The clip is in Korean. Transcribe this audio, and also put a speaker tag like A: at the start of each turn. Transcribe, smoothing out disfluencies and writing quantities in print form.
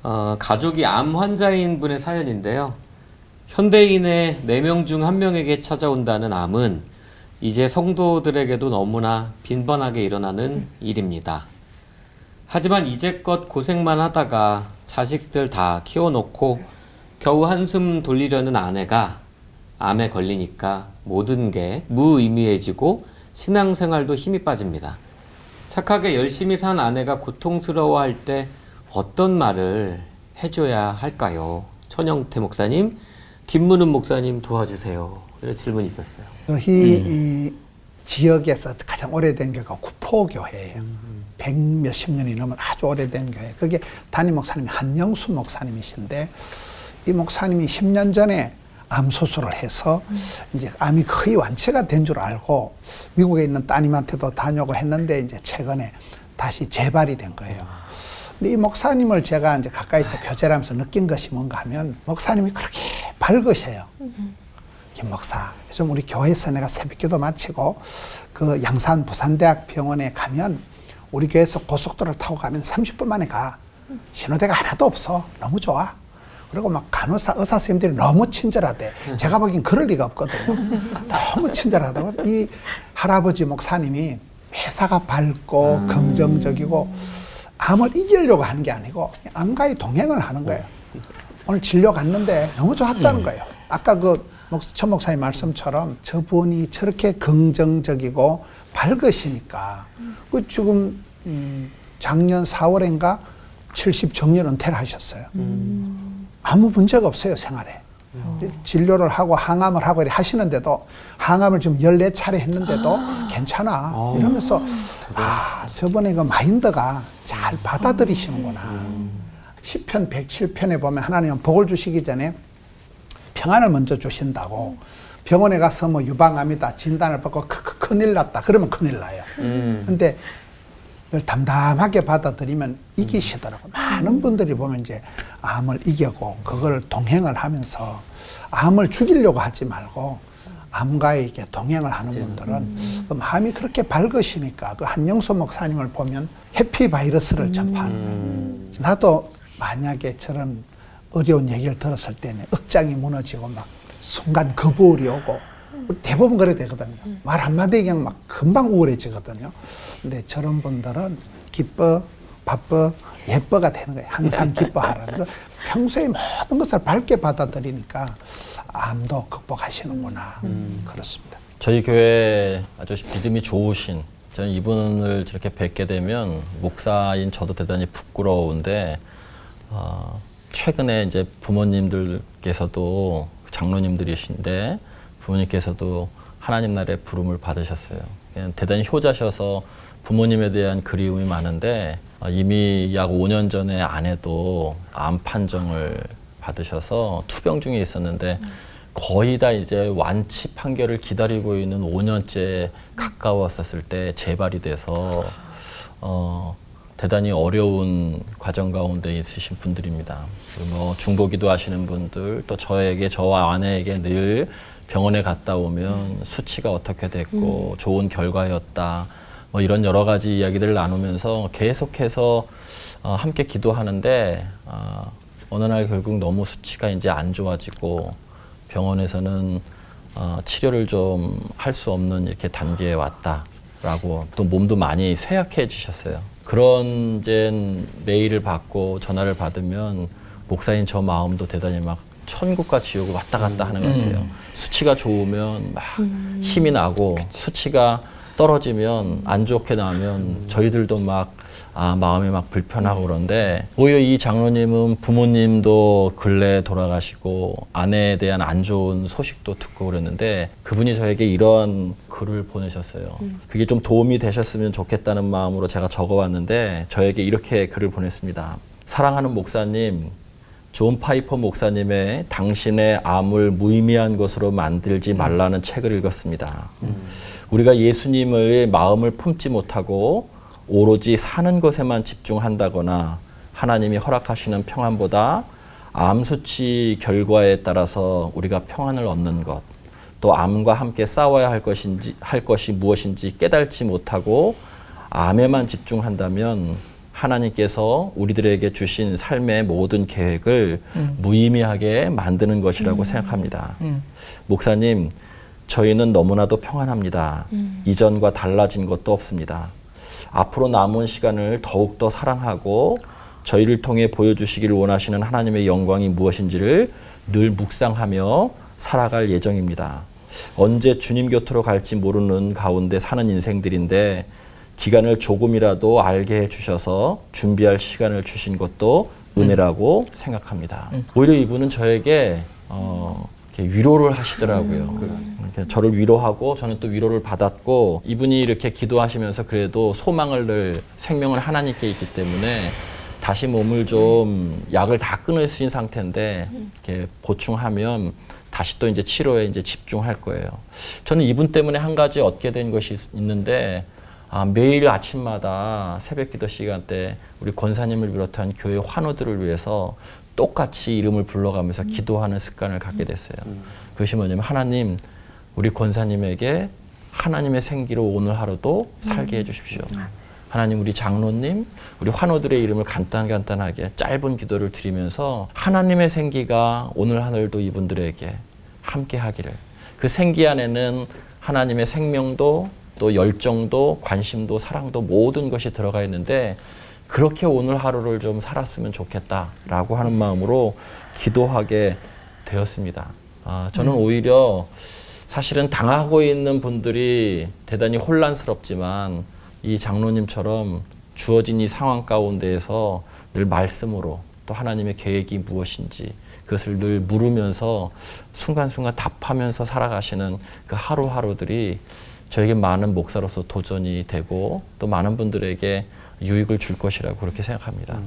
A: 가족이 암 환자인 분의 사연인데요. 현대인의 4명 중 1명에게 찾아온다는 암은 이제 성도들에게도 너무나 빈번하게 일어나는 일입니다. 하지만 이제껏 고생만 하다가 자식들 다 키워놓고 겨우 한숨 돌리려는 아내가 암에 걸리니까 모든 게 무의미해지고 신앙생활도 힘이 빠집니다. 착하게 열심히 산 아내가 고통스러워할 때 어떤 말을 해줘야 할까요? 천영태 목사님, 김문은 목사님 도와주세요. 이런 질문이 있었어요.
B: 이 지역에서 가장 오래된 교회가 구포교회예요. 100몇십 년이 넘은 아주 오래된 교회. 그게 담임 목사님이 한영수 목사님이신데, 이 목사님이 10년 전에 암 수술을 해서 이제 암이 거의 완치가 된 줄 알고 미국에 있는 따님한테도 다녀오고 했는데 이제 최근에 다시 재발이 된 거예요. 근데 이 목사님을 제가 이제 가까이서 교제를 하면서 느낀 것이 뭔가 하면, 목사님이 그렇게 밝으셔요. 김 목사, 요즘 우리 교회에서 내가 새벽기도 마치고 그 양산 부산대학 병원에 가면 우리 교회에서 고속도로를 타고 가면 30분 만에 가. 신호대가 하나도 없어. 너무 좋아. 그리고 막 간호사, 의사 선생님들이 너무 친절하대. 제가 보기엔 그럴 리가 없거든요. 너무 친절하다고. 이 할아버지 목사님이 매사가 밝고 긍정적이고 암을 이기려고 하는 게 아니고 암과의 동행을 하는 거예요. 오늘 진료 갔는데 너무 좋았다는 거예요. 아까 천 목사님 말씀처럼 저분이 저렇게 긍정적이고 밝으시니까 지금 작년 4월인가 70 정년 은퇴를 하셨어요. 아무 문제가 없어요, 생활에. 진료를 하고 항암을 하고 이렇게 하시는데도, 항암을 지금 14차례 했는데도 괜찮아. 이러면서 저번에 그 마인드가 잘 받아들이시는구나. 시편 107편에 보면 하나님은 복을 주시기 전에 평안을 먼저 주신다고. 병원에 가서 뭐 유방암이다 진단을 받고 큰일 났다 그러면 큰일 나요. 근데 이걸 담담하게 받아들이면 이기시더라고요. 많은 분들이 보면 이제 암을 이겨고 그걸 동행을 하면서 암을 죽이려고 하지 말고 암과의 이렇게 동행을 하는 분들은 그 마음이 그렇게 밝으시니까, 그 한영수 목사님을 보면 해피 바이러스를 전파하는. 나도 만약에 저런 어려운 얘기를 들었을 때는 억장이 무너지고 막 순간 거부울이 오고, 대부분 그래 되거든요. 말 한마디 그냥 막 금방 우울해지거든요. 근데 저런 분들은 기뻐, 바빠, 예뻐가 되는 거예요. 항상 기뻐하라는 거. 평소에 모든 것을 밝게 받아들이니까 암도 극복하시는구나. 그렇습니다.
C: 저희 교회 아주 믿음이 좋으신, 저는 이분을 저렇게 뵙게 되면 목사인 저도 대단히 부끄러운데, 최근에 이제 부모님들께서도 장로님들이신데 부모님께서도 하나님 나라의 부름을 받으셨어요. 그냥 대단히 효자셔서 부모님에 대한 그리움이 많은데, 이미 약 5년 전에 아내도 암 판정을 받으셔서 투병 중에 있었는데 거의 다 이제 완치 판결을 기다리고 있는 5년째 가까웠었을 때 재발이 돼서 대단히 어려운 과정 가운데 있으신 분들입니다. 뭐 중보기도 하시는 분들, 또 저와 아내에게 늘 병원에 갔다 오면 수치가 어떻게 됐고 좋은 결과였다, 뭐 이런 여러 가지 이야기들을 나누면서 계속해서 함께 기도하는데, 어느 날 결국 너무 수치가 이제 안 좋아지고 병원에서는 치료를 좀 할 수 없는 이렇게 단계에 왔다라고, 또 몸도 많이 쇠약해지셨어요. 그런 이제 메일을 받고 전화를 받으면 목사인 저 마음도 대단히 막 천국과 지옥을 왔다 갔다 하는 것 같아요. 수치가 좋으면 막 힘이 나고, 수치가 떨어지면 안 좋게 나면 저희들도 막 마음이 막 불편하고 그런데, 오히려 이 장로님은 부모님도 근래 돌아가시고 아내에 대한 안 좋은 소식도 듣고 그랬는데, 그분이 저에게 이런 글을 보내셨어요. 그게 좀 도움이 되셨으면 좋겠다는 마음으로 제가 적어왔는데, 저에게 이렇게 글을 보냈습니다. 사랑하는 목사님, 존 파이퍼 목사님의 당신의 암을 무의미한 것으로 만들지 말라는 책을 읽었습니다. 우리가 예수님의 마음을 품지 못하고 오로지 사는 것에만 집중한다거나 하나님이 허락하시는 평안보다 암 수치 결과에 따라서 우리가 평안을 얻는 것, 또 암과 함께 싸워야 할 것이 무엇인지 깨닫지 못하고 암에만 집중한다면 하나님께서 우리들에게 주신 삶의 모든 계획을 무의미하게 만드는 것이라고 생각합니다. 목사님, 저희는 너무나도 평안합니다. 이전과 달라진 것도 없습니다. 앞으로 남은 시간을 더욱더 사랑하고 저희를 통해 보여주시기를 원하시는 하나님의 영광이 무엇인지를 늘 묵상하며 살아갈 예정입니다. 언제 주님 곁으로 갈지 모르는 가운데 사는 인생들인데 기간을 조금이라도 알게 해주셔서 준비할 시간을 주신 것도 은혜라고 생각합니다. 오히려 이분은 저에게 이렇게 위로를 하시더라고요. 이렇게 저를 위로하고 저는 또 위로를 받았고, 이분이 이렇게 기도하시면서 그래도 소망을 늘 생명을 하나님께 있기 때문에 다시 몸을 좀 약을 다 끊으신 상태인데 이렇게 보충하면 다시 또 이제 치료에 이제 집중할 거예요. 저는 이분 때문에 한 가지 얻게 된 것이 있는데, 매일 아침마다 새벽기도 시간대 우리 권사님을 비롯한 교회 환우들을 위해서 똑같이 이름을 불러가면서 기도하는 습관을 갖게 됐어요. 그것이 뭐냐면, 하나님, 우리 권사님에게 하나님의 생기로 오늘 하루도 살게 해주십시오. 하나님, 우리 장로님, 우리 환우들의 이름을 간단하게 짧은 기도를 드리면서 하나님의 생기가 오늘 하늘도 이분들에게 함께 하기를, 그 생기 안에는 하나님의 생명도 또 열정도 관심도 사랑도 모든 것이 들어가 있는데 그렇게 오늘 하루를 좀 살았으면 좋겠다라고 하는 마음으로 기도하게 되었습니다. 저는 오히려 사실은 당하고 있는 분들이 대단히 혼란스럽지만 이 장로님처럼 주어진 이 상황 가운데에서 늘 말씀으로 또 하나님의 계획이 무엇인지 그것을 늘 물으면서 순간순간 답하면서 살아가시는 그 하루하루들이 저에게 많은 목사로서 도전이 되고 또 많은 분들에게 유익을 줄 것이라고 그렇게 생각합니다.